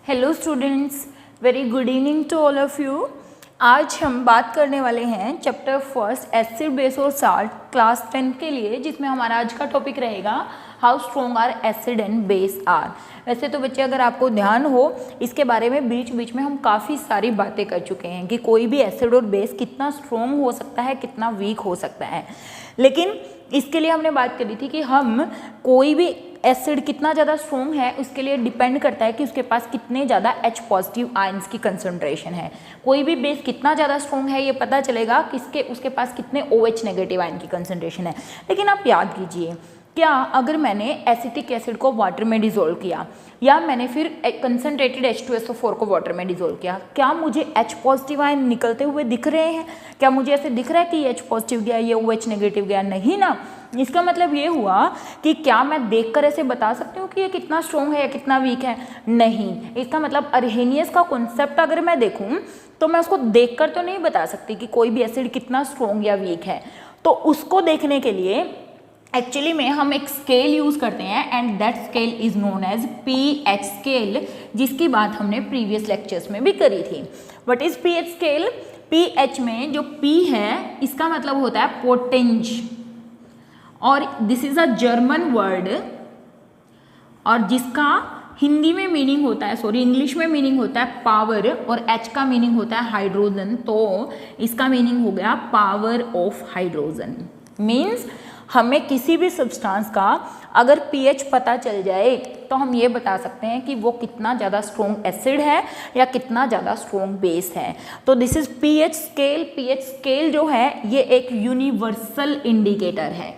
Hello students, very good evening to all of you. आज हम बात करने वाले हैं चैप्टर फर्स्ट एसिड बेस और साल्ट क्लास 10 के लिए, जिसमें हमारा आज का टॉपिक रहेगा how strong are acid and base are. वैसे तो बच्चे, अगर आपको ध्यान हो, इसके बारे में बीच बीच में हम काफ़ी सारी बातें कर चुके हैं कि कोई भी एसिड और बेस कितना स्ट्रॉन्ग हो सकता है, कितना वीक हो सकता है। लेकिन इसके लिए हमने बात करी थी कि हम कोई भी एसिड कितना ज़्यादा स्ट्रॉन्ग है उसके लिए डिपेंड करता है कि उसके पास कितने ज़्यादा H पॉजिटिव आयंस की कंसंट्रेशन है। कोई भी बेस कितना ज़्यादा स्ट्रॉन्ग है ये पता चलेगा कि उसके पास कितने OH नेगेटिव आयन की कंसंट्रेशन है। लेकिन आप याद कीजिए, क्या अगर मैंने एसिटिक एसिड को वाटर में डिज़ोल्व किया या मैंने फिर कंसनट्रेटेड H2SO4 को वाटर में डिज़ोल्व किया, क्या मुझे H पॉजिटिव आयन निकलते हुए दिख रहे हैं? क्या मुझे ऐसे दिख रहा है कि H पॉजिटिव गया, ये OH नेगेटिव गया? नहीं ना। इसका मतलब ये हुआ कि क्या मैं देखकर ऐसे बता सकती हूँ कि ये कितना स्ट्रॉन्ग है या कितना वीक है? नहीं। इसका मतलब अर्हेनियस का कॉन्सेप्ट अगर मैं देखूँ तो मैं उसको देखकर तो नहीं बता सकती कि कोई भी एसिड कितना स्ट्रॉन्ग या वीक है। तो उसको देखने के लिए एक्चुअली में हम एक स्केल यूज़ करते हैं and that scale is known as pH scale, जिसकी बात हमने प्रीवियस लेक्चर्स में भी करी थी। What is pH scale? pH में जो P है इसका मतलब होता है पोटेंज, और this is a German word, और जिसका हिंदी में मीनिंग होता है, इंग्लिश में मीनिंग होता है पावर, और H का मीनिंग होता है हाइड्रोजन। तो इसका मीनिंग हो गया पावर ऑफ हाइड्रोजन। मीन्स हमें किसी भी सब्सटेंस का अगर pH पता चल जाए तो हम ये बता सकते हैं कि वो कितना ज़्यादा स्ट्रॉन्ग एसिड है या कितना ज़्यादा स्ट्रॉन्ग बेस है। तो this is pH scale. pH scale जो है ये एक यूनिवर्सल इंडिकेटर है।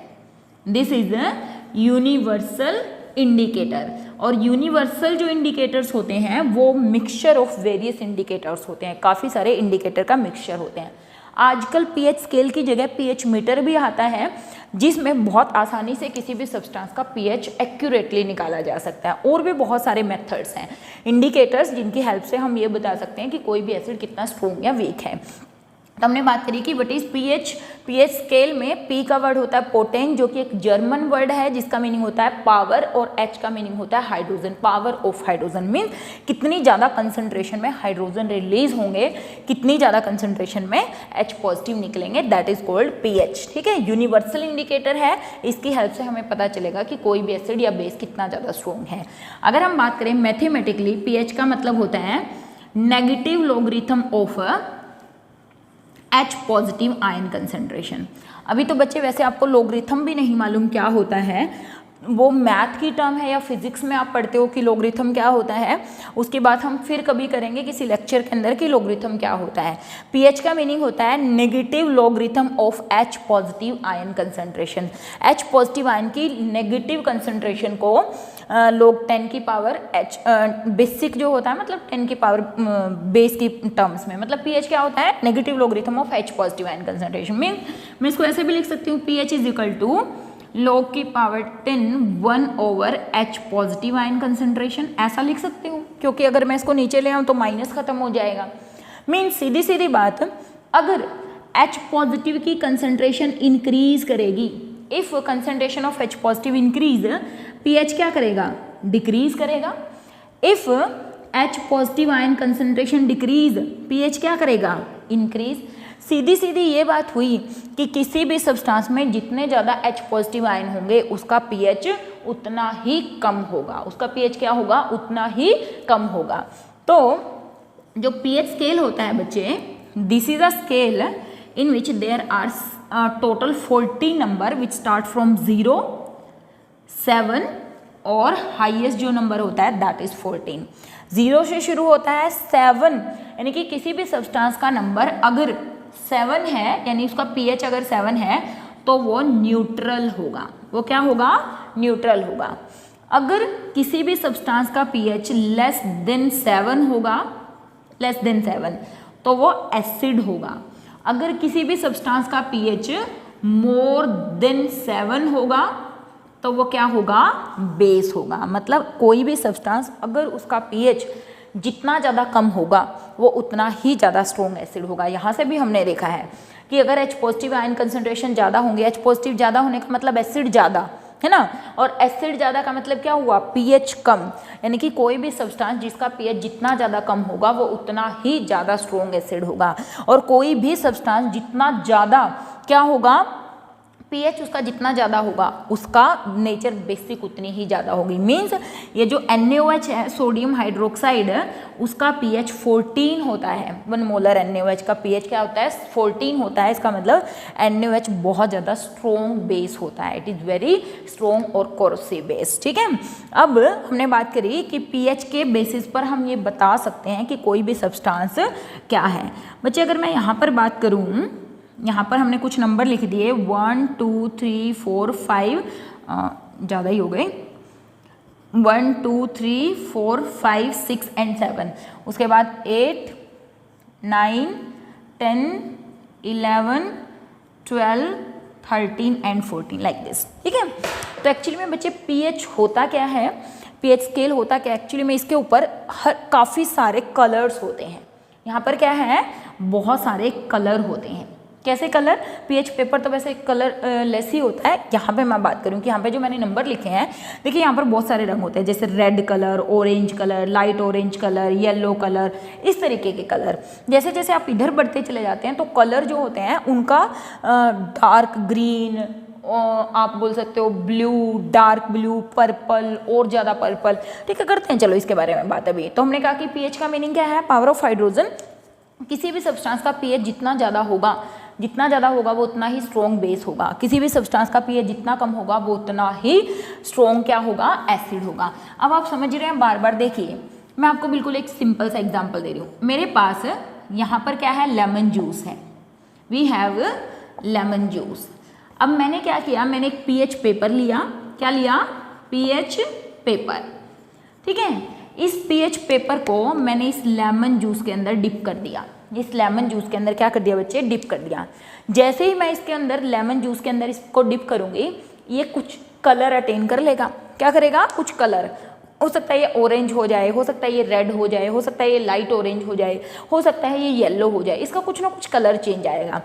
This is a universal indicator, और यूनिवर्सल जो इंडिकेटर्स होते हैं वो मिक्सचर ऑफ वेरियस इंडिकेटर्स होते हैं, काफ़ी सारे इंडिकेटर का मिक्सचर होते हैं। आजकल pH स्केल की जगह pH मीटर भी आता है, जिसमें बहुत आसानी से किसी भी सब्सटेंस का pH एक्यूरेटली निकाला जा सकता है। और भी बहुत सारे मेथड्स हैं, इंडिकेटर्स, जिनकी हेल्प से हम ये बता सकते हैं कि कोई भी एसिड कितना स्ट्रॉन्ग या वीक है। तो हमने बात करी कि what is pH। pH scale में P का वर्ड होता है पोटेंज, जो कि एक जर्मन वर्ड है जिसका मीनिंग होता है पावर, और H का मीनिंग होता है hydrogen. Power of hydrogen means कितनी ज़्यादा कंसंट्रेशन में हाइड्रोजन रिलीज होंगे, कितनी ज़्यादा कंसंट्रेशन में H पॉजिटिव निकलेंगे, दैट इज कॉल्ड pH। ठीक है, यूनिवर्सल इंडिकेटर है, इसकी हेल्प से हमें पता चलेगा कि कोई भी एसिड या बेस कितना ज़्यादा स्ट्रॉन्ग है। अगर हम बात करें मैथमेटिकली, pH का मतलब होता है negative logarithm of H positive ion concentration. अभी तो बच्चे वैसे आपको लॉगरिथम भी नहीं मालूम क्या होता है, वो मैथ की टर्म है या फिजिक्स में आप पढ़ते हो कि लॉगरिथम क्या होता है, उसके बाद हम फिर कभी करेंगे किसी लेक्चर के अंदर कि लॉगरिथम क्या होता है। pH का मीनिंग होता है negative logarithm of H positive ion concentration. H positive ion की नेगेटिव कंसंट्रेशन को लोग 10 की पावर H बेसिक जो होता है, मतलब 10 की पावर बेस की टर्म्स में, मतलब pH क्या होता है? Negative logarithm of H positive ion concentration. Mean मैं इसको ऐसे भी लिख सकती हूँ, pH is equal to log की power 10 1 over H positive ion concentration, ऐसा लिख सकती हूँ, क्योंकि अगर मैं इसको नीचे ले आऊँ तो माइनस खत्म हो जाएगा। मीन सीधी सीधी बात, अगर H पॉजिटिव की कंसंट्रेशन इंक्रीज करेगी, if concentration of H positive increase, pH क्या करेगा? डिक्रीज करेगा। If H positive ion concentration decrease, pH क्या करेगा? इंक्रीज। सीधी सीधी ये बात हुई कि किसी भी सब्सटेंस में जितने ज़्यादा H पॉजिटिव आयन होंगे उसका pH उतना ही कम होगा, उसका pH क्या होगा? उतना ही कम होगा। तो जो pH स्केल होता है बच्चे, this is a scale in which there are total 40 number which start from 0, 7 और हाईएस्ट जो नंबर होता है दैट इज 14। 0 से शुरू होता है 7, यानी कि किसी भी सब्सटेंस का नंबर अगर 7 है, यानी उसका pH अगर 7 है तो वो न्यूट्रल होगा। वो क्या होगा? न्यूट्रल होगा। अगर किसी भी सब्सटेंस का pH लेस देन 7 होगा, लेस देन 7, तो वो एसिड होगा। अगर किसी भी सब्सटेंस का pH मोर देन 7 होगा तो वो क्या होगा? बेस होगा। मतलब कोई भी सब्सटेंस अगर उसका pH जितना ज़्यादा कम होगा वो उतना ही ज़्यादा स्ट्रॉन्ग एसिड होगा। यहाँ से भी हमने देखा है कि अगर H पॉजिटिव आयन कंसंट्रेशन ज़्यादा होंगे, H पॉजिटिव ज़्यादा होने का मतलब एसिड ज़्यादा, है ना। और एसिड ज़्यादा का मतलब क्या हुआ, पीएच कम, यानी कि कोई भी सब्सटेंस जिसका पीएच जितना ज़्यादा कम होगा वो उतना ही ज़्यादा स्ट्रॉन्ग एसिड होगा। और कोई भी सब्सटेंस जितना ज़्यादा क्या होगा, पीएच उसका जितना ज़्यादा होगा उसका नेचर बेसिक उतनी ही ज़्यादा होगी। मीन्स ये जो NaOH है, सोडियम हाइड्रोक्साइड, उसका पीएच 14 होता है। 1 मोलर NaOH का पीएच क्या होता है, 14 होता है। इसका मतलब NaOH बहुत ज़्यादा स्ट्रॉन्ग बेस होता है, इट इज़ वेरी स्ट्रॉन्ग और कोरोसिव बेस। ठीक है, अब हमने बात करी कि पीएच के बेसिस पर हम ये बता सकते हैं कि कोई भी सब्सटेंस क्या है। बच्चे अगर मैं यहाँ पर बात करूँ, यहाँ पर हमने कुछ नंबर लिख दिए 1 2 3 4 5, ज़्यादा ही हो गए, 1 2 3 4 5 6 एंड 7, उसके बाद 8 9 10 11 12 13 एंड 14 लाइक दिस। ठीक है, तो एक्चुअली में बच्चे पीएच होता क्या है, पीएच स्केल होता क्या, एक्चुअली में इसके ऊपर काफ़ी सारे कलर्स होते हैं। यहाँ पर क्या है, बहुत सारे कलर होते हैं। कैसे कलर, पीएच पेपर तो वैसे कलर लेस ही होता है। यहाँ पे मैं बात करूँ कि यहाँ पे जो मैंने नंबर लिखे हैं, देखिए यहाँ पर बहुत सारे रंग होते हैं, जैसे red colour, orange colour, light orange colour, yellow colour, इस तरीके के कलर। जैसे जैसे आप इधर बढ़ते चले जाते हैं तो कलर जो होते हैं उनका डार्क ग्रीन, आप बोल सकते हो ब्लू, डार्क ब्लू, पर्पल और ज़्यादा पर्पल। ठीक है, करते हैं चलो इसके बारे में बात। अभी तो हमने कहा कि पीएच का मीनिंग क्या है, पावर ऑफ हाइड्रोजन। किसी भी सब्सटेंस का पीएच जितना ज़्यादा होगा वो उतना ही स्ट्रॉन्ग बेस होगा। किसी भी सब्सटेंस का पीएच जितना कम होगा वो उतना ही स्ट्रॉन्ग क्या होगा, एसिड होगा। अब आप समझ रहे हैं, बार बार देखिए, मैं आपको बिल्कुल एक सिंपल सा एग्जांपल दे रही हूँ। मेरे पास यहाँ पर क्या है, लेमन जूस है, वी हैव लेमन जूस। अब मैंने क्या किया, मैंने एक पीएच पेपर लिया, क्या लिया, पीएच पेपर। ठीक है, इस पीएच पेपर को मैंने इस लेमन जूस के अंदर डिप कर दिया। इस लेमन जूस के अंदर क्या कर दिया बच्चे, डिप कर दिया। जैसे ही मैं इसके अंदर लेमन जूस के अंदर इसको डिप करूंगी, ये कुछ कलर अटेन कर लेगा। क्या करेगा, कुछ कलर, हो सकता है ये ऑरेंज हो जाए, हो सकता है ये रेड हो जाए, हो सकता है ये लाइट ऑरेंज हो जाए, हो सकता है ये येलो हो जाए, इसका कुछ ना कुछ कलर चेंज आएगा।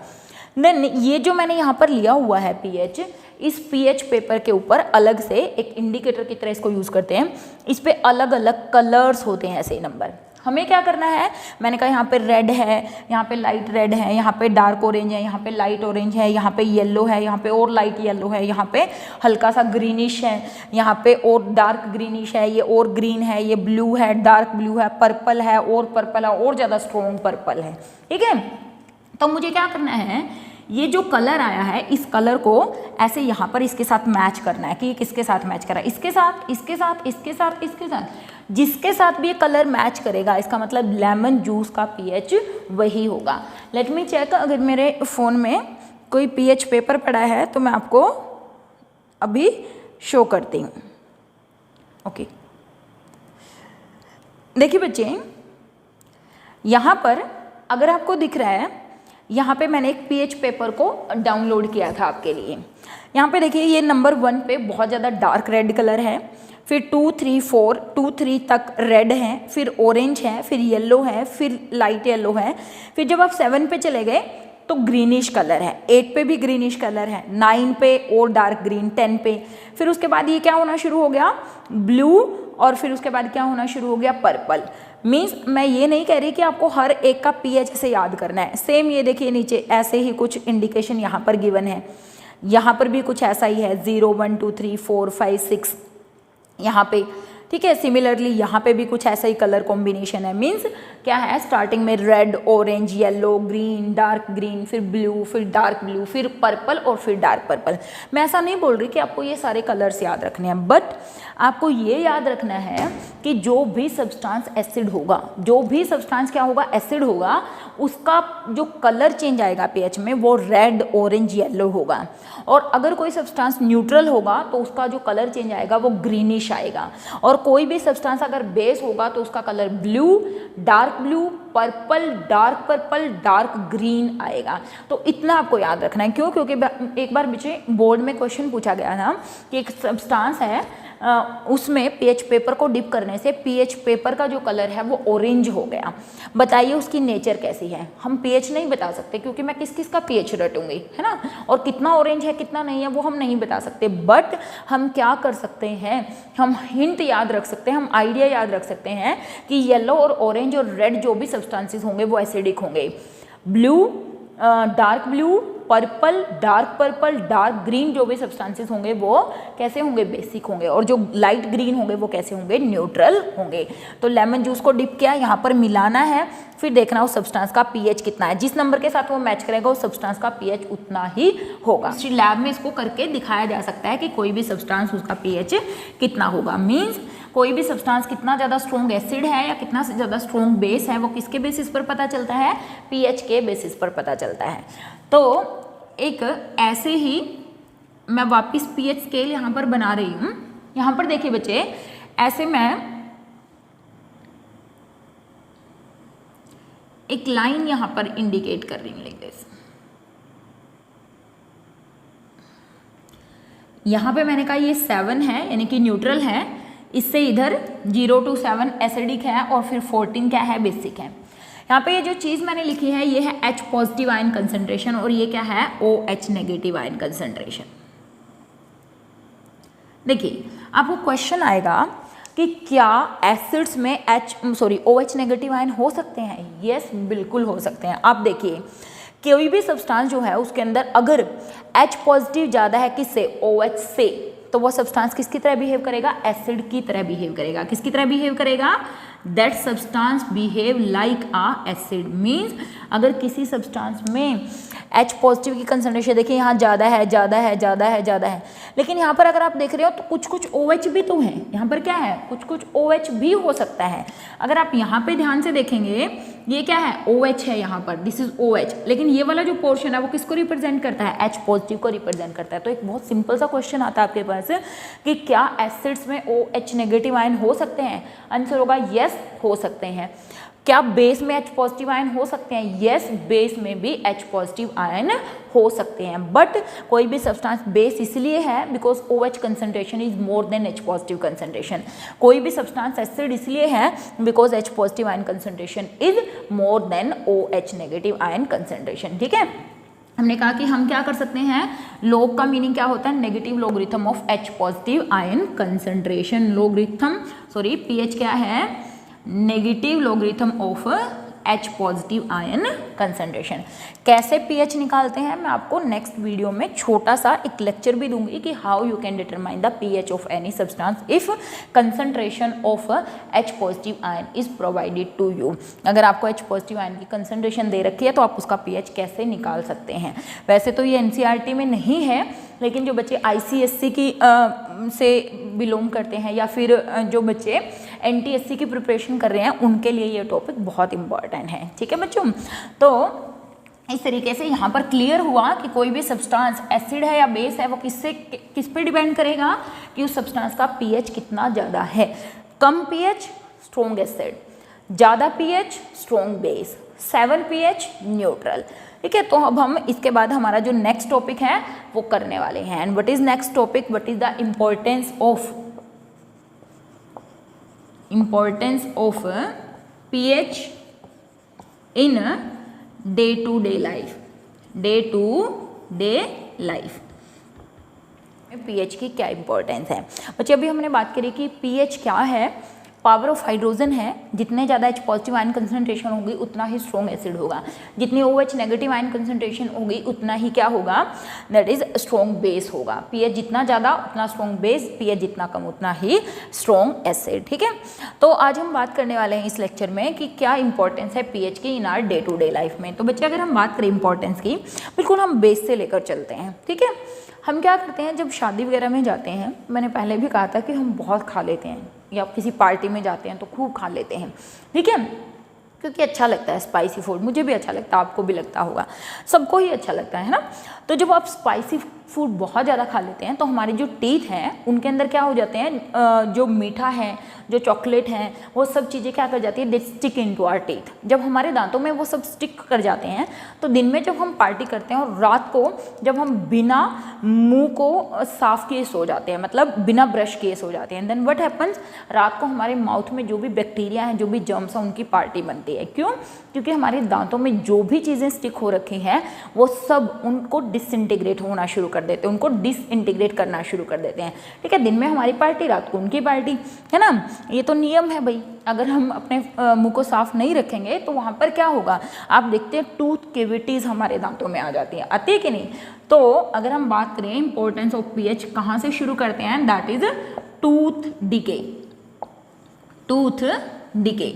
देन ये जो मैंने यहाँ पर लिया हुआ है पीएच, इस पीएच पेपर के ऊपर अलग से एक इंडिकेटर की तरह इसको यूज़ करते हैं। इस पे अलग अलग कलर्स होते हैं, ऐसे नंबर। हमें क्या करना है, मैंने कहा यहाँ पे रेड है, यहाँ पे लाइट रेड है, यहाँ पे डार्क ऑरेंज है, यहाँ पे लाइट ऑरेंज है, यहाँ पे येलो है, यहाँ पे और लाइट येलो है, यहाँ पे हल्का सा ग्रीनिश है, यहाँ पे और डार्क ग्रीनिश है, ये और ग्रीन है, ये ब्लू है, डार्क ब्लू है, पर्पल है, और पर्पल है, और ज़्यादा स्ट्रॉन्ग पर्पल है। ठीक है, तो मुझे क्या करना है, ये जो कलर आया है इस कलर को ऐसे यहाँ पर इसके साथ मैच करना है कि ये किसके साथ मैच कर रहा है, इसके साथ, इसके साथ, इसके साथ, इसके साथ, जिसके साथ भी ये कलर मैच करेगा इसका मतलब लेमन जूस का पीएच वही होगा। लेट मी चेक, अगर मेरे फ़ोन में कोई पीएच पेपर पड़ा है तो मैं आपको अभी शो करती हूँ। ओके, देखिए बच्चे, यहाँ पर अगर आपको दिख रहा है, यहाँ पे मैंने एक पीएच पेपर को डाउनलोड किया था आपके लिए। यहाँ पे देखिए, ये नंबर 1 पे बहुत ज़्यादा डार्क रेड कलर है, फिर 2 3 4 2 3 तक रेड है, फिर ऑरेंज है, फिर येलो है, फिर लाइट येलो है, फिर जब आप 7 पे चले गए तो ग्रीनिश कलर है, 8 पे भी ग्रीनिश कलर है, 9 पे और डार्क ग्रीन, 10 पे, फिर उसके बाद ये क्या होना शुरू हो गया, ब्लू, और फिर उसके बाद क्या होना शुरू हो गया, पर्पल। मीन्स मैं ये नहीं कह रही कि आपको हर एक का पीएच ऐसे याद करना है। सेम ये देखिए नीचे ऐसे ही कुछ इंडिकेशन यहाँ पर गिवन है, यहाँ पर भी कुछ ऐसा ही है, 0 1 2 3 4 5 6 यहाँ पे। ठीक है, सिमिलरली यहाँ पे भी कुछ ऐसा ही कलर कॉम्बिनेशन है। मीन्स क्या है, स्टार्टिंग में red, orange, yellow, green, dark green, फिर ब्लू, फिर डार्क ब्लू, फिर पर्पल और फिर डार्क पर्पल। मैं ऐसा नहीं बोल रही कि आपको ये सारे कलर्स याद रखने हैं, बट आपको ये याद रखना है कि जो भी सब्सटेंस एसिड होगा, जो भी सब्सटेंस क्या होगा, एसिड होगा, उसका जो कलर चेंज आएगा पीएच में वो रेड, ऑरेंज, येलो होगा। और अगर कोई सब्सटेंस न्यूट्रल होगा तो उसका जो कलर चेंज आएगा वो ग्रीनिश आएगा। और कोई भी सब्सटेंस अगर बेस होगा तो उसका colour blue, dark blue, purple, dark purple, dark green आएगा। तो इतना आपको याद रखना है। क्यों? क्योंकि एक बार बच्चे बोर्ड में क्वेश्चन पूछा गया था कि एक सब्सटेंस है उसमें पीएच पेपर को डिप करने से पीएच पेपर का जो कलर है वो ऑरेंज हो गया। बताइए उसकी नेचर कैसी है। हम पीएच नहीं बता सकते क्योंकि मैं किस किस का पीएच रटूंगी, है ना, और कितना ऑरेंज है कितना नहीं है वो हम नहीं बता सकते। बट हम क्या कर सकते हैं, हम हिंट याद रख सकते हैं, हम आइडिया याद रख सकते हैं कि येलो और ऑरेंज और रेड जो भी सब्सटेंसेस होंगे वो एसिडिक होंगे। Blue, dark blue, purple, dark purple, dark green जो भी सब्सटेंसेस होंगे वो कैसे होंगे, बेसिक होंगे, और जो लाइट ग्रीन होंगे वो कैसे होंगे, न्यूट्रल होंगे। तो लेमन जूस को डिप किया, यहाँ पर मिलाना है, फिर देखना उस सब्सटेंस का पीएच कितना है, जिस नंबर के साथ वो मैच करेगा उस सब्सटेंस का पीएच उतना ही होगा। लैब में इसको करके दिखाया जा सकता है कि कोई भी सब्सटेंस उसका पीएच कितना होगा। मीन्स कोई भी सब्सटेंस कितना ज़्यादा स्ट्रॉन्ग एसिड है या कितना ज़्यादा स्ट्रॉन्ग बेस है वो किसके बेसिस पर पता चलता है, पीएच के बेसिस पर पता चलता है। तो एक ऐसे ही मैं वापस पीएच स्केल यहाँ पर बना रही हूँ। यहाँ पर देखिए बच्चे, ऐसे मैं एक लाइन यहाँ पर इंडिकेट कर रही हूँ लाइक दिस। यहाँ पे मैंने कहा ये 7 है यानी कि न्यूट्रल है, इससे इधर 0 to 7 एसिडिक है और फिर 14 क्या है, बेसिक है। यहाँ पे ये जो चीज़ मैंने लिखी है ये है H पॉजिटिव आयन कंसंट्रेशन और ये क्या है, OH नेगेटिव आयन कंसंट्रेशन। देखिए आपको क्वेश्चन आएगा कि क्या एसिड्स में OH नेगेटिव आयन हो सकते हैं। यस, बिल्कुल हो सकते हैं। आप देखिए कोई भी सब्सटेंस जो है उसके अंदर अगर H पॉजिटिव ज़्यादा है किससे, OH से, तो वो सब्सटेंस किसकी तरह बिहेव करेगा, एसिड की तरह बिहेव करेगा। किसकी तरह बिहेव करेगा, that substance behave like a acid. Means अगर किसी सब्सटेंस में H पॉजिटिव की कंसंट्रेशन देखिए यहाँ ज़्यादा है, ज़्यादा है, ज़्यादा है, ज़्यादा है, लेकिन यहाँ पर अगर आप देख रहे हो तो कुछ कुछ OH भी तो है। यहाँ पर क्या है, कुछ कुछ OH भी हो सकता है। अगर आप यहाँ पे ध्यान से देखेंगे ये क्या है, OH है यहाँ पर, दिस इज OH, लेकिन ये वाला जो पोर्शन है वो किसको रिप्रेजेंट करता है, H पॉजिटिव को रिप्रेजेंट करता है। तो एक बहुत सिंपल सा क्वेश्चन आता है आपके पास कि क्या एसिड्स में OH नेगेटिव आयन हो सकते हैं। आंसर होगा यस, हो सकते हैं। क्या बेस में H पॉजिटिव आयन हो सकते हैं, यस, बेस में भी H पॉजिटिव आयन हो सकते हैं। बट कोई भी सब्सटेंस बेस इसलिए है because OH concentration is more than H positive concentration. कोई भी सब्सटेंस एसिड इसलिए है because H positive ion concentration is more than OH negative ion concentration. ठीक है, हमने कहा कि हम क्या कर सकते हैं, लॉग का मीनिंग क्या होता है, negative logarithm of H positive ion concentration. PH क्या है, negative logarithm of H positive ion concentration. कैसे पीएच निकालते हैं मैं आपको नेक्स्ट वीडियो में छोटा सा एक लेक्चर भी दूंगी कि how you can determine the pH of any substance if concentration of H positive ion is provided to you. अगर आपको H पॉजिटिव आयन की कंसंट्रेशन दे रखी है तो आप उसका पीएच कैसे निकाल सकते हैं। वैसे तो ये एनसीईआरटी में नहीं है, लेकिन जो बच्चे आईसीएससी की से बिलोंग करते हैं या फिर जो बच्चे एनटीएससी की प्रिपरेशन कर रहे हैं उनके लिए ये टॉपिक बहुत इंपॉर्टेंट है। ठीक है बच्चों, तो इस तरीके से यहाँ पर क्लियर हुआ कि कोई भी सब्सटेंस एसिड है या बेस है वो किस पे डिपेंड करेगा कि उस सब्सटेंस का पीएच कितना ज़्यादा है। कम पीएच स्ट्रॉन्ग एसिड, ज़्यादा pH strong base, 7 pH neutral. ठीक है, तो अब हम इसके बाद हमारा जो नेक्स्ट टॉपिक है वो करने वाले हैं। And what is next topic, what is the importance of pH in day to day life में पीएच की क्या इंपॉर्टेंस है। बच्चे अभी हमने बात करी कि पीएच क्या है, पावर ऑफ हाइड्रोजन है। जितने ज़्यादा H पॉजिटिव आयन कंसंट्रेशन होगी उतना ही स्ट्रॉन्ग एसिड होगा, जितनी OH नेगेटिव आयन कंसंट्रेशन होगी उतना ही क्या होगा, दैट इज स्ट्रॉन्ग बेस होगा। पीएच जितना ज़्यादा उतना स्ट्रॉन्ग बेस, पीएच जितना कम उतना ही स्ट्रॉन्ग एसिड। ठीक है, तो आज हम बात करने वाले हैं इस लेक्चर में कि क्या इंपॉर्टेंस है पीएच की in our day to day life में। तो बच्चे अगर हम बात करें इंपॉर्टेंस की, बिल्कुल हम बेस से लेकर चलते हैं। ठीक है, हम क्या करते हैं जब शादी वगैरह में जाते हैं, मैंने पहले भी कहा था कि हम बहुत खा लेते हैं, या किसी पार्टी में जाते हैं तो खूब खा लेते हैं। ठीक है, क्योंकि अच्छा लगता है स्पाइसी फूड, मुझे भी अच्छा लगता है, आपको भी लगता होगा, सबको ही अच्छा लगता है ना। तो जब आप स्पाइसी फूड बहुत ज़्यादा खा लेते हैं तो हमारे जो टीथ हैं उनके अंदर क्या हो जाते हैं, जो मीठा है, जो चॉकलेट है, वो सब चीज़ें क्या कर जाती है, they stick into our teeth. जब हमारे दांतों में वो सब स्टिक कर जाते हैं तो दिन में जब हम पार्टी करते हैं और रात को जब हम बिना मुंह को साफ किए सो जाते हैं, मतलब बिना ब्रश किए सो जाते हैं, देन व्हाट हैपन्स, रात को हमारे माउथ में जो भी बैक्टीरिया हैं, जो भी जर्म्स हैं, उनकी पार्टी बनती है। क्यों? क्योंकि हमारे दांतों में जो भी चीज़ें स्टिक हो रखी हैं वो सब उनको डिसइंटीग्रेट होना शुरू कर देते हैं, उनको डिसइंटीग्रेट करना शुरू कर देते हैं। ठीक है, दिन में हमारी पार्टी, रात को उनकी पार्टी, है ना। ये तो नियम है भाई। अगर हम अपने मुंह को साफ नहीं रखेंगे तो वहाँ पर क्या होगा, आप देखते हैं टूथ कैविटीज़ हमारे दांतों में आ जाती है, आती है कि नहीं। तो अगर हम बात करें इंपॉर्टेंस ऑफ पीएच, कहाँ से शुरू करते हैं, that is tooth decay. Tooth decay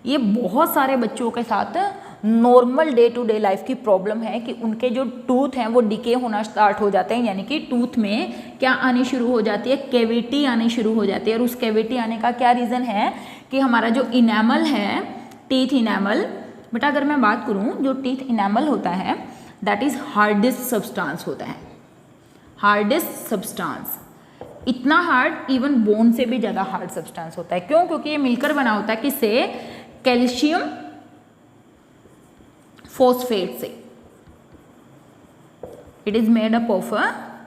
ये बहुत सारे बच्चों के साथ normal day to day life की प्रॉब्लम है कि उनके जो टूथ हैं वो डिके होना स्टार्ट हो जाते हैं, यानी कि टूथ में क्या आनी शुरू हो जाती है, कैविटी आनी शुरू हो जाती है। और उस कैविटी आने का क्या रीज़न है कि हमारा जो इनेमल है, टीथ इनेमल, बेटा अगर मैं बात करूं, जो टीथ इनेमल होता है दैट इज हार्डेस्ट सब्सटेंस होता है, हार्डेस्ट सब्सटेंस, इतना हार्ड इवन बोन से भी ज़्यादा हार्ड सब्सटेंस होता है। क्यों? क्योंकि ये मिलकर बना होता है किससे, कैल्शियम फॉस्फेट से। It is made up of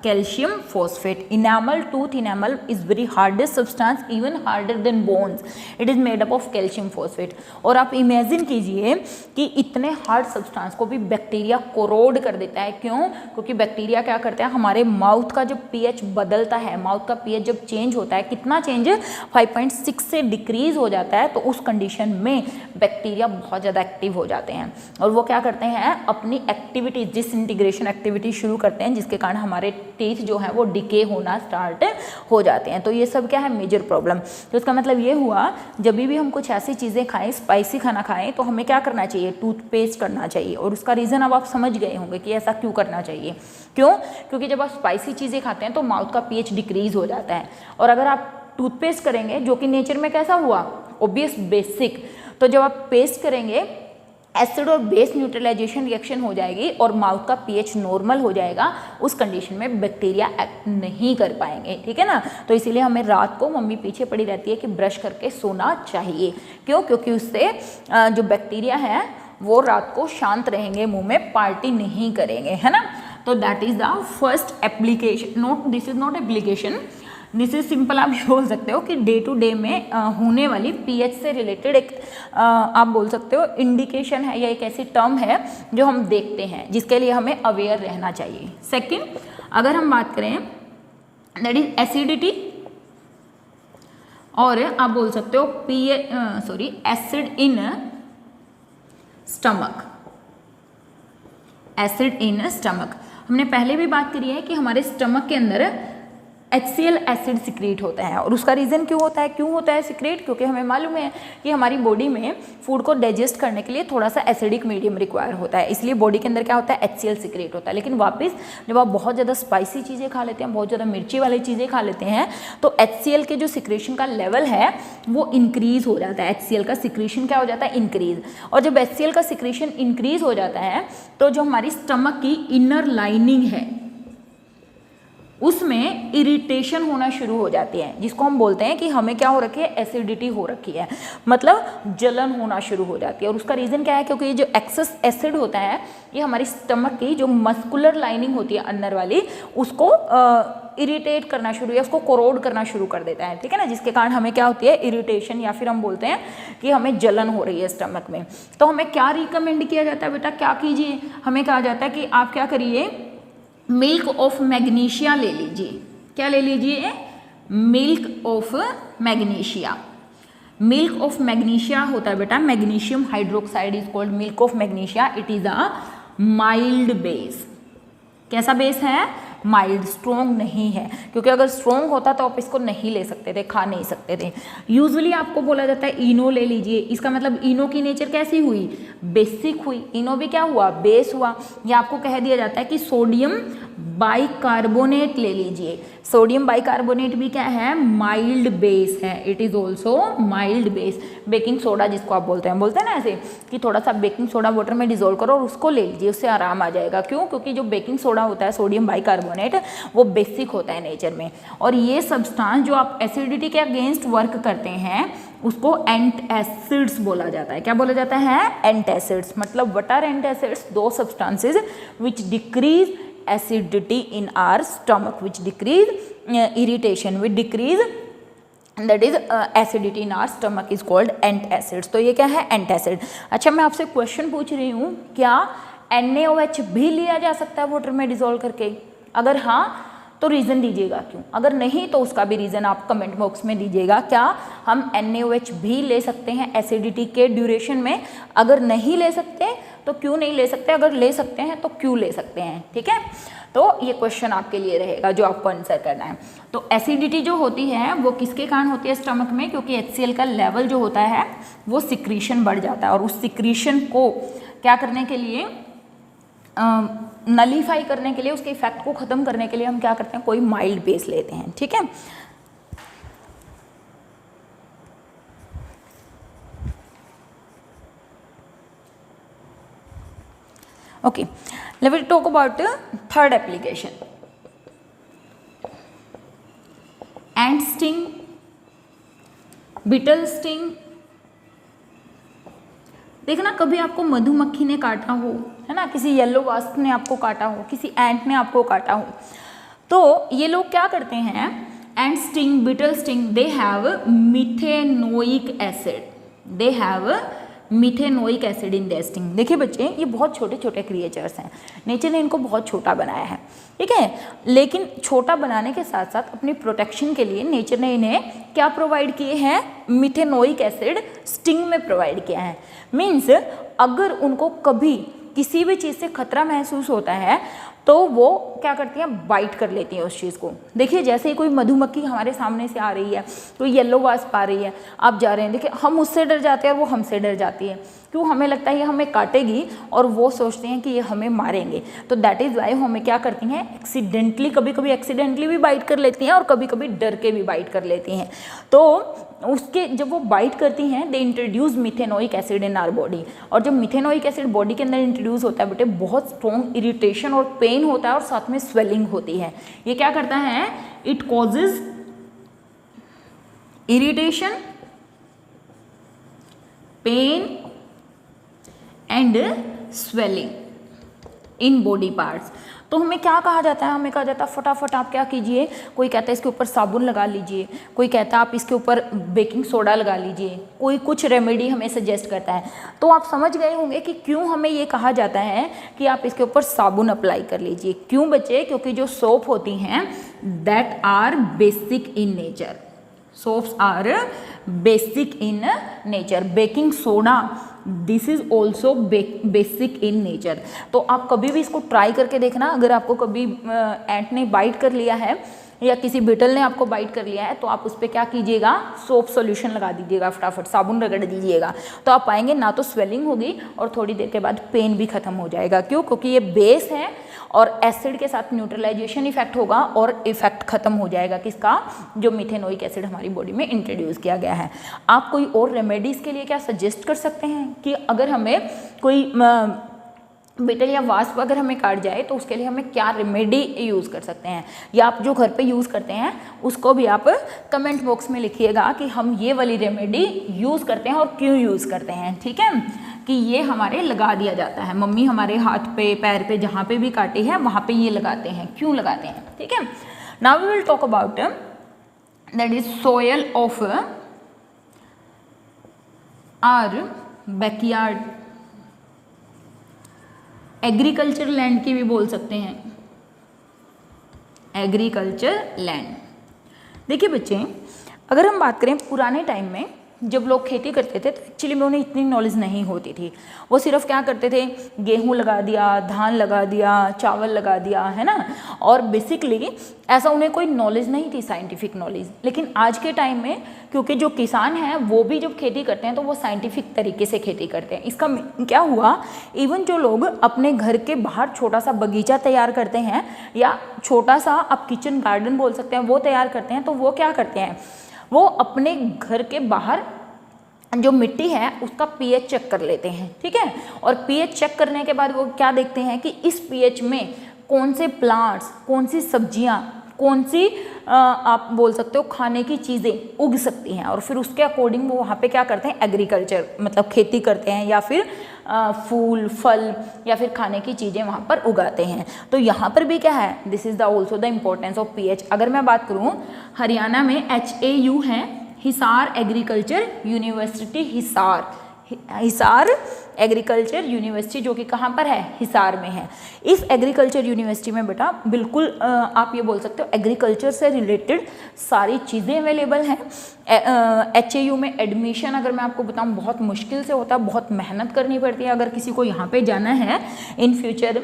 calcium phosphate. Enamel, tooth enamel is very hardest substance, even harder than bones. It is made up of calcium phosphate. और आप इमेजिन कीजिए कि इतने हार्ड सब्सटेंस को भी बैक्टीरिया कोरोड कर देता है। क्यों? क्योंकि बैक्टीरिया क्या करता है, हमारे माउथ का जब पीएच बदलता है, माउथ का पीएच जब चेंज होता है, कितना चेंज, 5.6 से डिक्रीज हो जाता है, तो उस कंडीशन में बैक्टीरिया बहुत ज़्यादा एक्टिव हो जाते हैं और वो क्या करते हैं, अपनी एक्टिविटी, डिसइंटीग्रेशन एक्टिविटी शुरू करते हैं, जिसके कारण हमारे टीथ जो है वो डिके होना स्टार्ट हो जाते हैं। तो ये सब क्या है, मेजर प्रॉब्लम। तो इसका मतलब ये हुआ, जब भी हम कुछ ऐसी चीज़ें खाएं, स्पाइसी खाना खाएं, तो हमें क्या करना चाहिए, टूथपेस्ट करना चाहिए। और उसका रीज़न अब आप समझ गए होंगे कि ऐसा क्यों करना चाहिए। क्यों? क्योंकि जब आप स्पाइसी चीज़ें खाते हैं तो माउथ का पीएच डिक्रीज हो जाता है, और अगर आप टूथपेस्ट करेंगे, जो कि नेचर में कैसा हुआ, ओबियस, बेसिक, तो जब आप पेस्ट करेंगे एसिड और बेस न्यूट्रलाइजेशन रिएक्शन हो जाएगी और माउथ का पीएच नॉर्मल हो जाएगा। उस कंडीशन में बैक्टीरिया एक्ट नहीं कर पाएंगे, ठीक है ना। तो इसीलिए हमें रात को, मम्मी पीछे पड़ी रहती है कि ब्रश करके सोना चाहिए। क्यों? क्योंकि उससे जो बैक्टीरिया है वो रात को शांत रहेंगे, मुंह में पार्टी नहीं करेंगे, है ना। तो that is the first application, note, this is not application, this is simple. आप ये बोल सकते हो कि डे टू डे में होने वाली पीएच से रिलेटेड एक आप बोल सकते हो इंडिकेशन है, या एक ऐसी टर्म है जो हम देखते हैं, जिसके लिए हमें अवेयर रहना चाहिए। सेकंड, अगर हम बात करें दैट इज एसिडिटी, और आप बोल सकते हो acid in stomach, acid in stomach. हमने पहले भी बात करी है कि हमारे स्टमक के अंदर HCl एसिड सिक्रेट होता है, और उसका रीज़न क्यों होता है सिक्रेट? क्योंकि हमें मालूम है कि हमारी बॉडी में फूड को डाइजेस्ट करने के लिए थोड़ा सा एसिडिक मीडियम रिक्वायर होता है, इसलिए बॉडी के अंदर क्या होता है, HCl सिक्रेट होता है। लेकिन वापस जब आप बहुत ज़्यादा स्पाइसी चीज़ें खा लेते हैं, बहुत ज़्यादा मिर्ची वाली चीज़ें खा लेते हैं, तो HCl के जो सिक्रेशन का लेवल है वो इंक्रीज़ हो जाता है। HCl का सिक्रेशन क्या हो जाता है, इंक्रीज़। और जब HCl का सिक्रेशन इंक्रीज़ हो जाता है तो जो हमारी स्टमक की इनर लाइनिंग है उसमें इरिटेशन होना शुरू हो जाती है, जिसको हम बोलते हैं कि हमें क्या हो रखी है, एसिडिटी हो रखी है, मतलब जलन होना शुरू हो जाती है। और उसका रीज़न क्या है, क्योंकि ये जो एक्सेस एसिड होता है ये हमारी स्टमक की जो मस्कुलर लाइनिंग होती है अंदर वाली, उसको इरिटेट करना शुरू, या उसको कोरोड करना शुरू कर देता है, ठीक है ना, जिसके कारण हमें क्या होती है, इरिटेशन, या फिर हम बोलते हैं कि हमें जलन हो रही है स्टमक में। तो हमें क्या रिकमेंड किया जाता है, बेटा क्या कीजिए, हमें कहा जाता है कि आप क्या करिए, मिल्क ऑफ मैग्नीशिया ले लीजिए। क्या ले लीजिए, milk of magnesia. Milk of magnesia होता है बेटा, magnesium hydroxide is called milk of magnesia. It is a mild base. कैसा बेस है, माइल्ड, स्ट्रॉन्ग नहीं है, क्योंकि अगर स्ट्रॉन्ग होता तो आप इसको नहीं ले सकते थे, खा नहीं सकते थे। यूजुअली आपको बोला जाता है इनो ले लीजिए, इसका मतलब इनो की नेचर कैसी हुई, बेसिक हुई। इनो भी क्या हुआ, बेस हुआ। या आपको कह दिया जाता है कि सोडियम बाइकार्बोनेट ले लीजिए। सोडियम बाइकार्बोनेट भी क्या है, माइल्ड बेस है, it is also mild base. Baking soda जिसको आप बोलते हैं ना ऐसे कि थोड़ा सा बेकिंग सोडा वाटर में डिजोल्व करो और उसको ले लीजिए, उससे आराम आ जाएगा। क्यों? क्योंकि जो बेकिंग सोडा होता है, सोडियम बाइकार्बोनेट, वो बेसिक होता है नेचर में, और ये सब्सटेंस जो आप एसिडिटी के अगेंस्ट वर्क करते हैं उसको एंटासिड्स बोला जाता है। क्या बोला जाता है? एंटासिड्स। मतलब व्हाट आर एंटासिड्स? दो substances which decrease acidity in our stomach, which decrease irritation, which decrease that is acidity in our stomach is called antacids। तो ये क्या है? एंटासिड। अच्छा, मैं आपसे क्वेश्चन पूछ रही हूँ, क्या NaOH भी लिया जा सकता है वाटर में डिजोल्व करके? अगर हाँ तो रीज़न दीजिएगा क्यों, अगर नहीं तो उसका भी रीज़न आप कमेंट बॉक्स में दीजिएगा। क्या हम NaOH भी ले सकते हैं एसिडिटी के ड्यूरेशन में? अगर नहीं ले सकते तो क्यों नहीं ले सकते, अगर ले सकते हैं तो क्यों ले सकते हैं? ठीक है, तो ये क्वेश्चन आपके लिए रहेगा जो आपको आंसर करना है। तो एसिडिटी जो होती है वो किसके कारण होती है स्टमक में? क्योंकि HCl का लेवल जो होता है वो सिक्रीशन बढ़ जाता है, और उस सिक्रीशन को क्या करने के लिए, नलीफाई करने के लिए, उसके इफेक्ट को ख़त्म करने के लिए हम क्या करते हैं, कोई माइल्ड बेस लेते हैं। ठीक है, okay, let me talk about the third application, ant sting, beetle sting। देखना, कभी आपको मधुमक्खी ने काटा हो, है ना, किसी येलो वास्प ने आपको काटा हो, किसी एंट ने आपको काटा हो, तो ये लोग क्या करते हैं, ant sting, beetle sting, they have methanoic acid, they have methanoic acid in their sting. देखिए बच्चे, ये बहुत छोटे छोटे क्रिएचर्स हैं, नेचर ने इनको बहुत छोटा बनाया है, ठीक है, लेकिन छोटा बनाने के साथ साथ अपनी प्रोटेक्शन के लिए नेचर ने इन्हें क्या प्रोवाइड किए हैं, मिथेनोइक एसिड स्टिंग में प्रोवाइड किया है। मीन्स अगर उनको कभी किसी भी चीज़ से खतरा महसूस होता है तो वो क्या करती हैं, बाइट कर लेती हैं उस चीज़ को। देखिए, जैसे ही कोई मधुमक्खी हमारे सामने से आ रही है, कोई येलो वास्प आ रही है, आप जा रहे हैं, देखिए हम उससे डर जाते हैं और वो हमसे डर जाती है। क्यों? हमें लगता है ये हमें काटेगी और वो सोचते हैं कि ये हमें मारेंगे। तो दैट इज़ वाई हमें क्या करती हैं, एक्सीडेंटली, कभी कभी एक्सीडेंटली भी बाइट कर लेती हैं और कभी कभी डर के भी बाइट कर लेती हैं। तो उसके जब वो बाइट करती हैं, they introduce methanoic acid in our body, और जब मिथेनोइक एसिड बॉडी के अंदर इंट्रोड्यूस होता है बेटे, बहुत स्ट्रॉन्ग इरिटेशन और पेन होता है और साथ में स्वेलिंग होती है। ये क्या करता है, it causes irritation, pain and swelling in body parts. तो हमें क्या कहा जाता है, हमें कहा जाता है फटाफट आप क्या कीजिए, कोई कहता है इसके ऊपर साबुन लगा लीजिए, कोई कहता है आप इसके ऊपर बेकिंग सोडा लगा लीजिए, कोई कुछ रेमेडी हमें सजेस्ट करता है। तो आप समझ गए होंगे कि क्यों हमें ये कहा जाता है कि आप इसके ऊपर साबुन अप्लाई कर लीजिए। क्यों बच्चे? क्योंकि जो सोप होती हैं that are basic in nature, soaps are basic in nature, baking soda this is also basic in nature. तो आप कभी भी इसको ट्राई करके देखना, अगर आपको कभी एंट ने बाइट कर लिया है या किसी बीटल ने आपको बाइट कर लिया है तो आप उस पर क्या कीजिएगा, सोप सॉल्यूशन लगा दीजिएगा, फटाफट साबुन रगड़ दीजिएगा, तो आप पाएंगे ना तो स्वेलिंग होगी और थोड़ी देर के बाद पेन भी खत्म हो जाएगा। क्यों? क्योंकि ये बेस है और एसिड के साथ न्यूट्रलाइजेशन इफेक्ट होगा और इफेक्ट खत्म हो जाएगा किसका, जो मिथेनोइक एसिड हमारी बॉडी में इंट्रोड्यूस किया गया है। आप कोई और रेमेडीज़ के लिए क्या सजेस्ट कर सकते हैं कि अगर हमें कोई बीटल या वास्प अगर हमें काट जाए तो उसके लिए हमें क्या रेमेडी यूज़ कर सकते हैं, या आप जो घर पे यूज़ करते हैं उसको भी आप कमेंट बॉक्स में लिखिएगा कि हम ये वाली रेमेडी यूज़ करते हैं और क्यों यूज़ करते हैं। ठीक है, कि ये हमारे लगा दिया जाता है, मम्मी हमारे हाथ पे, पैर पे, जहाँ पे भी काटे हैं वहाँ पे ये लगाते हैं, क्यों लगाते हैं। ठीक है, now we will talk about that is soil of our backyard, agriculture land की भी बोल सकते हैं, एग्रीकल्चर लैंड। देखिए बच्चे, अगर हम बात करें पुराने टाइम में जब लोग खेती करते थे तो एक्चुअली में उन्हें इतनी नॉलेज नहीं होती थी। वो सिर्फ क्या करते थे, गेहूं लगा दिया, धान लगा दिया, चावल लगा दिया, है ना, और बेसिकली ऐसा उन्हें कोई नॉलेज नहीं थी, साइंटिफिक नॉलेज। लेकिन आज के टाइम में क्योंकि जो किसान हैं वो भी जब खेती करते हैं तो वो साइंटिफिक तरीके से खेती करते हैं। इसका क्या हुआ, इवन जो लोग अपने घर के बाहर छोटा सा बगीचा तैयार करते हैं या छोटा सा आप किचन गार्डन बोल सकते हैं वो तैयार करते हैं, तो वो क्या करते हैं, वो अपने घर के बाहर जो मिट्टी है उसका पीएच चेक कर लेते हैं, ठीक है। और पीएच चेक करने के बाद वो क्या देखते हैं कि इस पीएच में कौन से प्लांट्स, कौन सी सब्जियां, कौन सी आप बोल सकते हो खाने की चीज़ें उग सकती हैं, और फिर उसके अकॉर्डिंग वो वहाँ पे क्या करते हैं, एग्रीकल्चर मतलब खेती करते हैं या फिर फूल फल या फिर खाने की चीज़ें वहाँ पर उगाते हैं। तो यहाँ पर भी क्या है, this is the also the importance of pH. अगर मैं बात करूँ हरियाणा में HAU है, Hisar agriculture university, Hisar agriculture university जो कि कहाँ पर है, हिसार में है। इस एग्रीकल्चर यूनिवर्सिटी में बेटा बिल्कुल आप ये बोल सकते हो एग्रीकल्चर से रिलेटेड सारी चीज़ें अवेलेबल हैं। HAU में एडमिशन अगर मैं आपको बताऊं बहुत मुश्किल से होता है, बहुत मेहनत करनी पड़ती है अगर किसी को यहाँ पे जाना है इन फ्यूचर।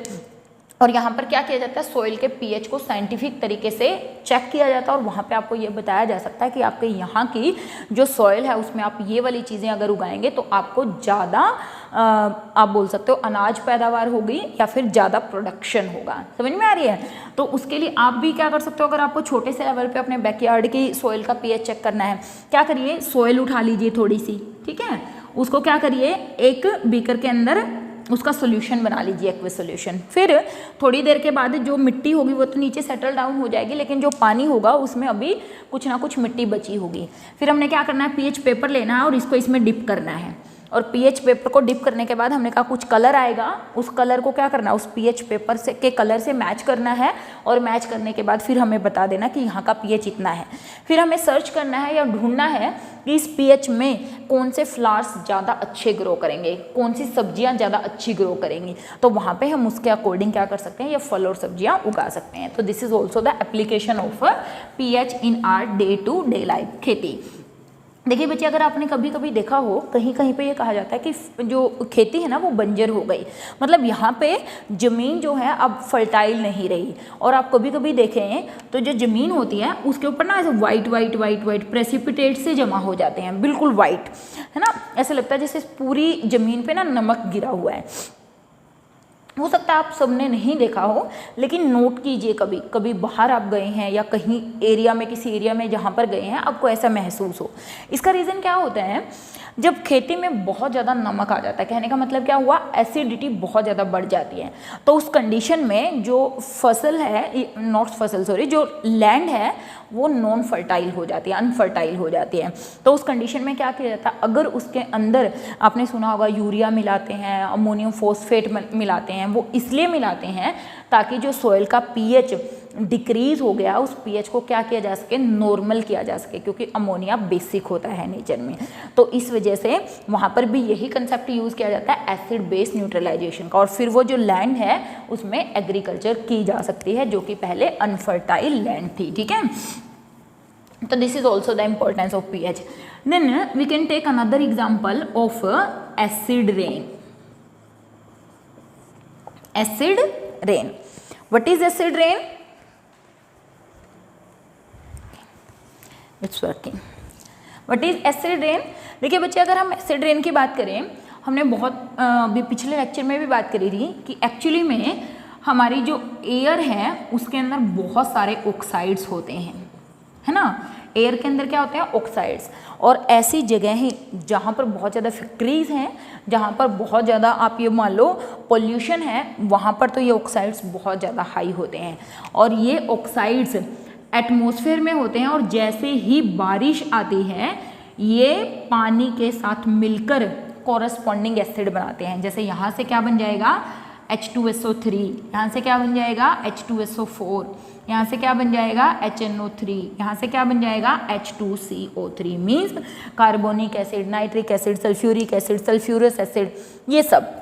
और यहाँ पर क्या किया जाता है, सॉइल के पीएच को साइंटिफिक तरीके से चेक किया जाता है और वहाँ पे आपको ये बताया जा सकता है कि आपके यहाँ की जो सॉइल है उसमें आप ये वाली चीज़ें अगर उगाएंगे तो आपको ज़्यादा आप बोल सकते हो अनाज पैदावार होगी या फिर ज़्यादा प्रोडक्शन होगा। समझ में आ रही है। तो उसके लिए आप भी क्या कर सकते हो, अगर आपको छोटे से लेवल पे अपने बैकयार्ड की सॉइल का पीएच चेक करना है, क्या करिए, सॉइल उठा लीजिए थोड़ी सी, ठीक है, उसको क्या करिए एक बीकर के अंदर उसका सोल्यूशन बना लीजिए, एक्वस सोल्यूशन। फिर थोड़ी देर के बाद जो मिट्टी होगी वो तो नीचे सेटल डाउन हो जाएगी, लेकिन जो पानी होगा उसमें अभी कुछ ना कुछ मिट्टी बची होगी। फिर हमने क्या करना है, पीएच पेपर लेना है और इसको इसमें डिप करना है। और पीएच पेपर को डिप करने के बाद हमने कहा कुछ कलर आएगा, उस कलर को क्या करना है, उस पीएच पेपर से के कलर से मैच करना है। और मैच करने के बाद फिर हमें बता देना कि यहाँ का पीएच इतना है। फिर हमें सर्च करना है या ढूंढना है कि इस पीएच में कौन से फ्लावर्स ज़्यादा अच्छे ग्रो करेंगे, कौन सी सब्जियाँ ज़्यादा अच्छी ग्रो करेंगी। तो वहाँ पे हम उसके अकॉर्डिंग क्या कर सकते हैं, ये फल और सब्जियाँ उगा सकते हैं। तो this is also the application of pH in our day to day life खेती। देखिए बच्चे, अगर आपने कभी कभी देखा हो कहीं कहीं पे ये कहा जाता है कि जो खेती है ना वो बंजर हो गई, मतलब यहाँ पे ज़मीन जो है अब फर्टाइल नहीं रही। और आप कभी कभी देखें तो जो ज़मीन होती है उसके ऊपर ना ऐसे white white white white precipitate से जमा हो जाते हैं, बिल्कुल वाइट, है ना, ऐसे लगता है जैसे पूरी ज़मीन पे ना नमक गिरा हुआ है। हो सकता है आप सबने नहीं देखा हो, लेकिन नोट कीजिए, कभी कभी बाहर आप गए हैं या कहीं एरिया में, किसी एरिया में जहाँ पर गए हैं आपको ऐसा महसूस हो। इसका रीज़न क्या होता है, जब खेती में बहुत ज़्यादा नमक आ जाता है, कहने का मतलब क्या हुआ, एसिडिटी बहुत ज़्यादा बढ़ जाती है। तो उस कंडीशन में जो फसल है, नॉट फसल सॉरी, जो लैंड है वो नॉन फर्टाइल हो जाती है, अनफर्टाइल हो जाती है। तो उस कंडीशन में क्या किया जाता है, अगर उसके अंदर आपने सुना होगा यूरिया मिलाते हैं, अमोनियम फॉस्फेट मिलाते हैं, वो इसलिए मिलाते हैं ताकि जो सॉइल का पीएच डिक्रीज हो गया उस पीएच को क्या किया जा सके, नॉर्मल किया जा सके, क्योंकि अमोनिया बेसिक होता है नेचर में। तो इस वजह से वहाँ पर भी यही कंसेप्ट यूज़ किया जाता है एसिड बेस न्यूट्रलाइजेशन का। और फिर वो जो लैंड है उसमें एग्रीकल्चर की जा सकती है जो कि पहले अनफर्टाइल लैंड थी, ठीक है। तो this is also the importance of pH. Then we can take another example of acid rain. Acid rain, what is acid rain? It's working. What is acid rain? देखिए बच्चे, अगर हम एसिड रेन की बात करें, हमने बहुत अभी पिछले लेक्चर में भी बात करी थी कि एक्चुअली में हमारी जो एयर है उसके अंदर बहुत सारे ऑक्साइड्स होते हैं, है ना। एयर के अंदर क्या होते हैं, ऑक्साइड्स। और ऐसी जगह ही जहाँ पर बहुत ज़्यादा फैक्ट्रीज हैं, जहाँ पर बहुत ज़्यादा आप ये मान लो पोल्यूशन है, वहाँ पर तो ये ऑक्साइड्स बहुत ज़्यादा हाई होते हैं। और ये ऑक्साइड्स एटमॉस्फेयर में होते हैं और जैसे ही बारिश आती है ये पानी के साथ मिलकर कॉरस्पॉन्डिंग एसिड बनाते हैं। जैसे यहाँ से क्या बन जाएगा, H2SO3, यहाँ से क्या बन जाएगा, H2SO4, यहाँ से क्या बन जाएगा, HNO3, यहाँ से क्या बन जाएगा, H2CO3, means carbonic acid, nitric acid, sulphuric acid, sulphurous acid, ये सब।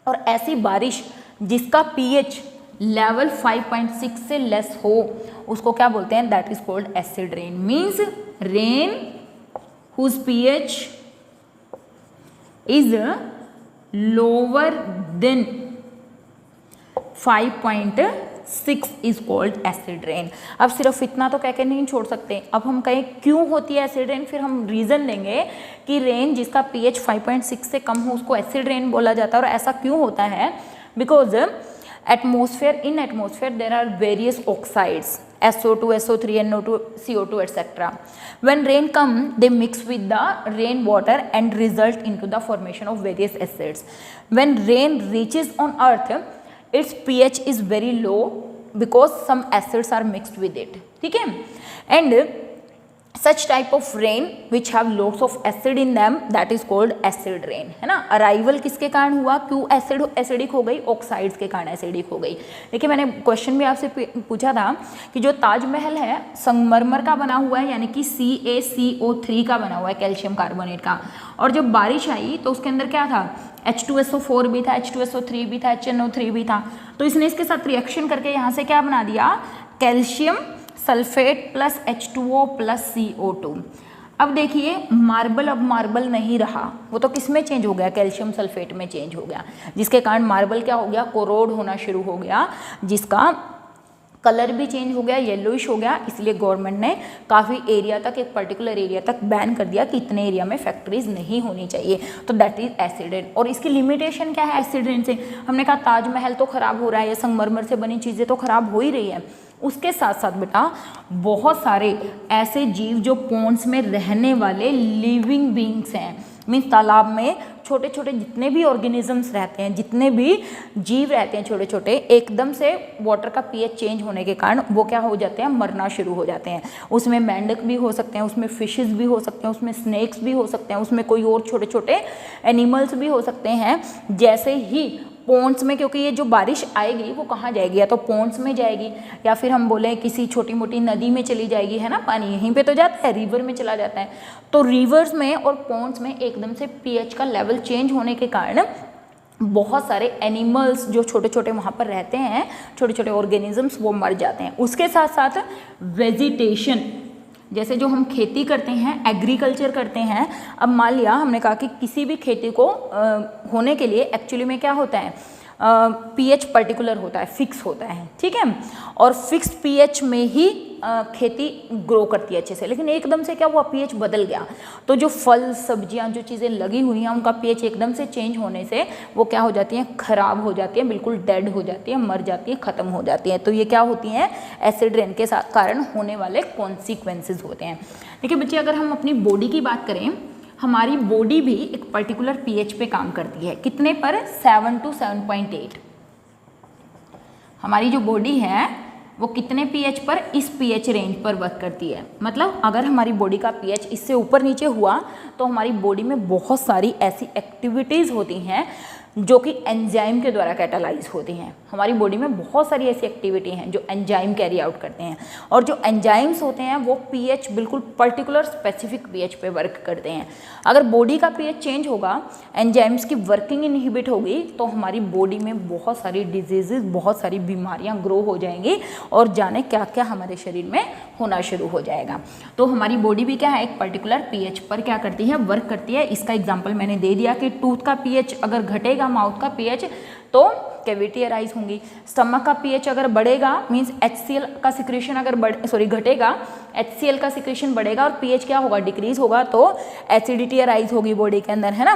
और ऐसी बारिश जिसका pH लेवल 5.6 से लेस हो उसको क्या बोलते हैं, that is called acid rain. Means rain whose pH is lower than 5.6 is called acid rain। अब सिर्फ इतना तो कह के नहीं छोड़ सकते, अब हम कहें क्यों होती है एसिड रेन, फिर हम रीज़न देंगे कि रेन जिसका pH 5.6 से कम हो उसको एसिड रेन बोला जाता है। और ऐसा क्यों होता है? Because in atmosphere there are various oxides, SO2, SO3, NO2, CO2 etc. When rain come, they mix with the rain water and result into the formation of various acids. When rain reaches on earth, its pH is very low because some acids are mixed with it, ठीक है? And such type of rain which have lots of acid in them, that is called acid rain, है ना। Arrival किसके कारण हुआ? क्यों acidic हो गई? ऑक्साइड्स के कारण एसिडिक हो गई। देखिए मैंने क्वेश्चन भी आपसे पूछा था कि जो ताजमहल है संगमरमर का बना हुआ है, यानी कि CaCO3 का बना हुआ है, कैल्शियम कार्बोनेट का। और जब बारिश आई तो उसके अंदर क्या था? H2SO4 भी था, H2SO3 भी था, HNO3 भी था। तो इसने इसके साथ रिएक्शन करके यहाँ से क्या बना दिया? Calcium sulphate plus H2O plus CO2। अब देखिए मार्बल अब मार्बल नहीं रहा, वो तो किस में चेंज हो गया? कैल्शियम सल्फेट में चेंज हो गया, जिसके कारण मार्बल क्या हो गया? कोरोड होना शुरू हो गया, जिसका कलर भी चेंज हो गया, येलोइश हो गया। इसलिए गवर्नमेंट ने काफ़ी एरिया तक, एक पर्टिकुलर एरिया तक बैन कर दिया कि इतने एरिया में फैक्ट्रीज नहीं होनी चाहिए। तो दैट इज एसिड रेन। और इसकी लिमिटेशन क्या है एसिड रेन से? हमने कहा ताजमहल तो खराब हो रहा है, या संगमरमर से बनी चीज़ें तो खराब हो ही रही है, उसके साथ साथ बेटा बहुत सारे ऐसे जीव जो पॉन्ड्स में रहने वाले लिविंग बींग्स हैं, मीन्स तालाब में छोटे छोटे जितने भी ऑर्गेनिजम्स रहते हैं, जितने भी जीव रहते हैं छोटे छोटे, एकदम से वाटर का पीएच चेंज होने के कारण वो क्या हो जाते हैं? मरना शुरू हो जाते हैं। उसमें मेंढक भी हो सकते हैं, उसमें फिशेस भी हो सकते हैं, उसमें स्नेक्स भी हो सकते हैं, उसमें कोई और छोटे छोटे एनिमल्स भी हो सकते हैं। जैसे ही पॉन्ड्स में, क्योंकि ये जो बारिश आएगी वो कहाँ जाएगी? या तो पॉन्ड्स में जाएगी, या फिर हम बोले किसी छोटी मोटी नदी में चली जाएगी, है ना। पानी यहीं पे तो जाता है, रिवर में चला जाता है। तो रिवर्स में और पॉन्ड्स में एकदम से पीएच का लेवल चेंज होने के कारण बहुत सारे एनिमल्स जो छोटे छोटे वहाँ पर रहते हैं, छोटे छोटे ऑर्गेनिजम्स, वो मर जाते हैं। उसके साथ साथ वेजिटेशन, जैसे जो हम खेती करते हैं, एग्रीकल्चर करते हैं। अब मान लिया हमने कहा कि किसी भी खेती को होने के लिए एक्चुअली में क्या होता है? पीएच पर्टिकुलर होता है, फिक्स होता है, ठीक है। और फिक्स पीएच में ही खेती ग्रो करती है अच्छे से। लेकिन एकदम से क्या हुआ? पीएच बदल गया, तो जो फल सब्जियां जो चीज़ें लगी हुई हैं उनका पीएच एकदम से चेंज होने से वो क्या हो जाती हैं? खराब हो जाती है, बिल्कुल डेड हो जाती है, मर जाती है, ख़त्म हो जाती है। तो ये क्या होती हैं? एसिड रेन के कारण होने वाले कॉन्सिक्वेंसेज होते हैं। देखिए बच्चे, अगर हम अपनी बॉडी की बात करें, हमारी बॉडी भी एक पर्टिकुलर पीएच पे काम करती है। कितने पर? 7 to 7.8। हमारी जो बॉडी है वो कितने पीएच पर? इस पीएच रेंज पर वर्क करती है। मतलब अगर हमारी बॉडी का पीएच इससे ऊपर नीचे हुआ तो हमारी बॉडी में बहुत सारी ऐसी एक्टिविटीज़ होती हैं जो कि एंजाइम के द्वारा कैटालाइज होती हैं। हमारी बॉडी में बहुत सारी ऐसी एक्टिविटी हैं जो एंजाइम कैरी आउट करते हैं, और जो एंजाइम्स होते हैं वो पीएच बिल्कुल पर्टिकुलर स्पेसिफिक पीएच पे वर्क करते हैं। अगर बॉडी का पीएच चेंज होगा, एंजाइम्स की वर्किंग इनहिबिट होगी, तो हमारी बॉडी में बहुत सारी डिजीजेज, बहुत सारी बीमारियां ग्रो हो जाएंगी, और जाने क्या क्या हमारे शरीर में होना शुरू हो जाएगा। तो हमारी बॉडी भी क्या है? एक पर्टिकुलर पीएच पर क्या करती है? वर्क करती है। इसका एग्जाम्पल मैंने दे दिया कि टूथ का पीएच अगर घटेगा, माउथ का पीएच, तो कैविटी अराइज होंगी। स्टमक का पीएच अगर बढ़ेगा, मींस HCl का सिक्रेशन अगर घटेगा, HCl का सिक्रेशन बढ़ेगा और पीएच क्या होगा? डिक्रीज होगा, तो एसिडिटी अराइज होगी बॉडी के अंदर, है ना।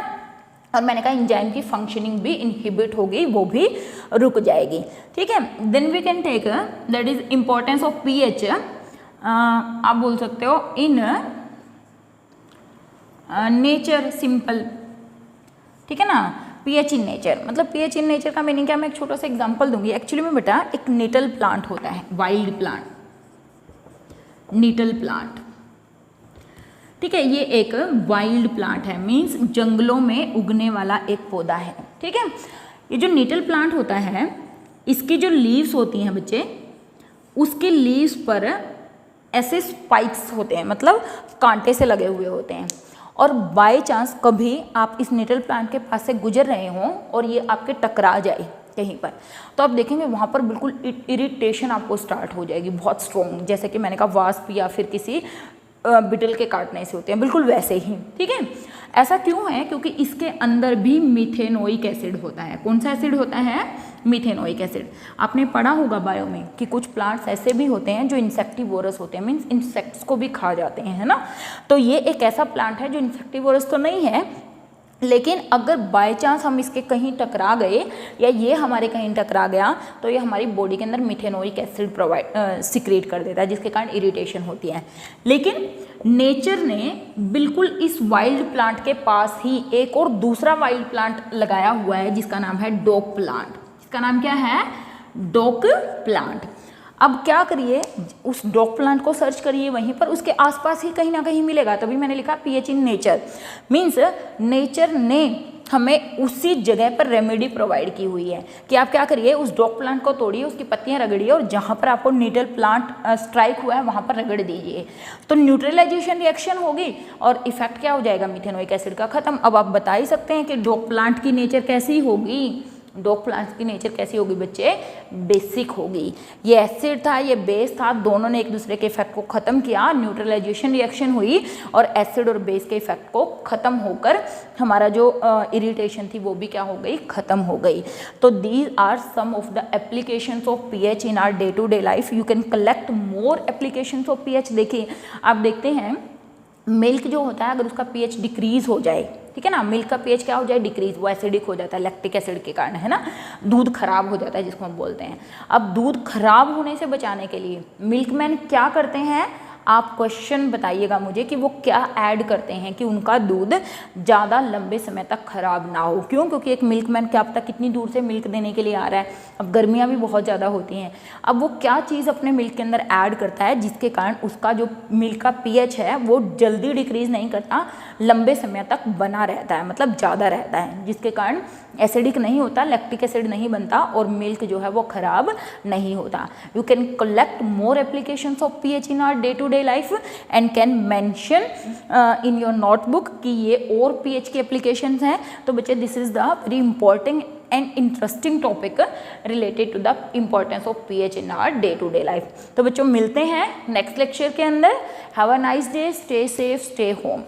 और मैंने कहा एंजाइम की फंक्शनिंग भी इनहिबिट होगी, वो भी रुक जाएगी, ठीक है। Then we can take that is importance of pH. आप बोल सकते हो इन नेचर सिंपल, ठीक है ना। पीएच इन नेचर, मतलब पीएच इन नेचर का मीनिंग क्या? मैं एक छोटा सा एग्जांपल दूंगी। एक्चुअली में बेटा एक नीटल प्लांट होता है, वाइल्ड प्लांट, नीटल प्लांट, ठीक है। ये एक वाइल्ड प्लांट है, मींस जंगलों में उगने वाला एक पौधा है, ठीक है। ये जो नीटल प्लांट होता है, इसकी जो लीव्स होती हैं बच्चे, उसके लीव्स पर ऐसे स्पाइक्स होते हैं, मतलब कांटे से लगे हुए होते हैं। और बाय चांस कभी आप इस नीटल प्लांट के पास से गुजर रहे हों और ये आपके टकरा जाए कहीं पर, तो आप देखेंगे वहाँ पर बिल्कुल इरिटेशन आपको स्टार्ट हो जाएगी, बहुत स्ट्रॉन्ग, जैसे कि मैंने कहा वास्प या फिर किसी बिटल के काटने से होते हैं, बिल्कुल वैसे ही, ठीक है। ऐसा क्यों है? क्योंकि इसके अंदर भी मिथेनोइक एसिड होता है। कौन सा एसिड होता है? Methanoic acid. आपने पढ़ा होगा बायो में कि कुछ प्लांट्स ऐसे भी होते हैं जो इंसेक्टिवोरस होते हैं, मीन्स इंसेक्ट्स को भी खा जाते हैं, है ना। तो ये एक ऐसा प्लांट है जो इंसेक्टिवोरस तो नहीं है, लेकिन अगर बाय चांस हम इसके कहीं टकरा गए या ये हमारे कहीं टकरा गया तो ये हमारी बॉडी के अंदर मिथेनोइक एसिड सिक्रेट कर देता है, जिसके कारण इरिटेशन होती है। लेकिन नेचर ने बिल्कुल इस वाइल्ड प्लांट के पास ही एक और दूसरा वाइल्ड प्लांट लगाया हुआ है जिसका नाम है डॉग प्लांट। इसका नाम क्या है? Dog plant. अब क्या करिए, उस डॉग प्लांट को सर्च करिए, वहीं पर उसके आसपास ही कहीं ना कहीं मिलेगा। तभी मैंने लिखा pH in nature, means nature ने हमें उसी जगह पर रेमेडी प्रोवाइड की हुई है कि आप क्या करिए, उस डॉग प्लांट को तोड़िए, उसकी पत्तियां रगड़िए और जहाँ पर आपको नीडल प्लांट स्ट्राइक हुआ है वहाँ पर रगड़ दीजिए, तो न्यूट्रलाइजेशन रिएक्शन होगी और इफेक्ट क्या हो जाएगा? मिथेनोइक एसिड का खत्म। अब आप बता ही सकते हैं कि डॉग प्लांट की नेचर कैसी होगी? डॉग प्लांट्स की नेचर कैसी होगी बच्चे? बेसिक होगी। ये एसिड था, ये बेस था, दोनों ने एक दूसरे के इफेक्ट को खत्म किया, न्यूट्रलाइजेशन रिएक्शन हुई और एसिड और बेस के इफेक्ट को खत्म होकर हमारा जो इरिटेशन थी वो भी क्या हो गई? खत्म हो गई। तो these are some of the applications of pH in our day to day life. You can collect more applications of pH. देखिए, आप देखते हैं मिल्क जो होता है, अगर उसका पीएच डिक्रीज हो जाए, ठीक है ना, मिल्क का पीएच क्या हो जाए? डिक्रीज, वो एसिडिक हो जाता है लैक्टिक एसिड के कारण, है ना। दूध खराब हो जाता है जिसको हम बोलते हैं। अब दूध खराब होने से बचाने के लिए मिल्कमैन क्या करते हैं? आप क्वेश्चन बताइएगा मुझे कि वो क्या ऐड करते हैं कि उनका दूध ज़्यादा लंबे समय तक खराब ना हो। क्यों? क्योंकि एक मिल्कमैन क्या पता कितनी दूर से मिल्क देने के लिए आ रहा है। अब गर्मियाँ भी बहुत ज़्यादा होती हैं, अब वो क्या चीज़ अपने मिल्क के अंदर ऐड करता है जिसके कारण उसका जो मिल्क का पीएच है वो जल्दी डिक्रीज नहीं करता, लंबे समय तक बना रहता है, मतलब ज़्यादा रहता है, जिसके कारण एसिडिक नहीं होता, लैक्टिक एसिड नहीं बनता और मिल्क जो है वो खराब नहीं होता। You can collect more applications of pH in our day to day life and can mention in your notebook कि ये और पीएच की एप्लीकेशंस हैं। तो बच्चे, this is the very important and interesting topic related to the importance of pH in our day to day life. तो बच्चों, मिलते हैं नेक्स्ट लेक्चर के अंदर। Have a nice day, stay safe, stay home.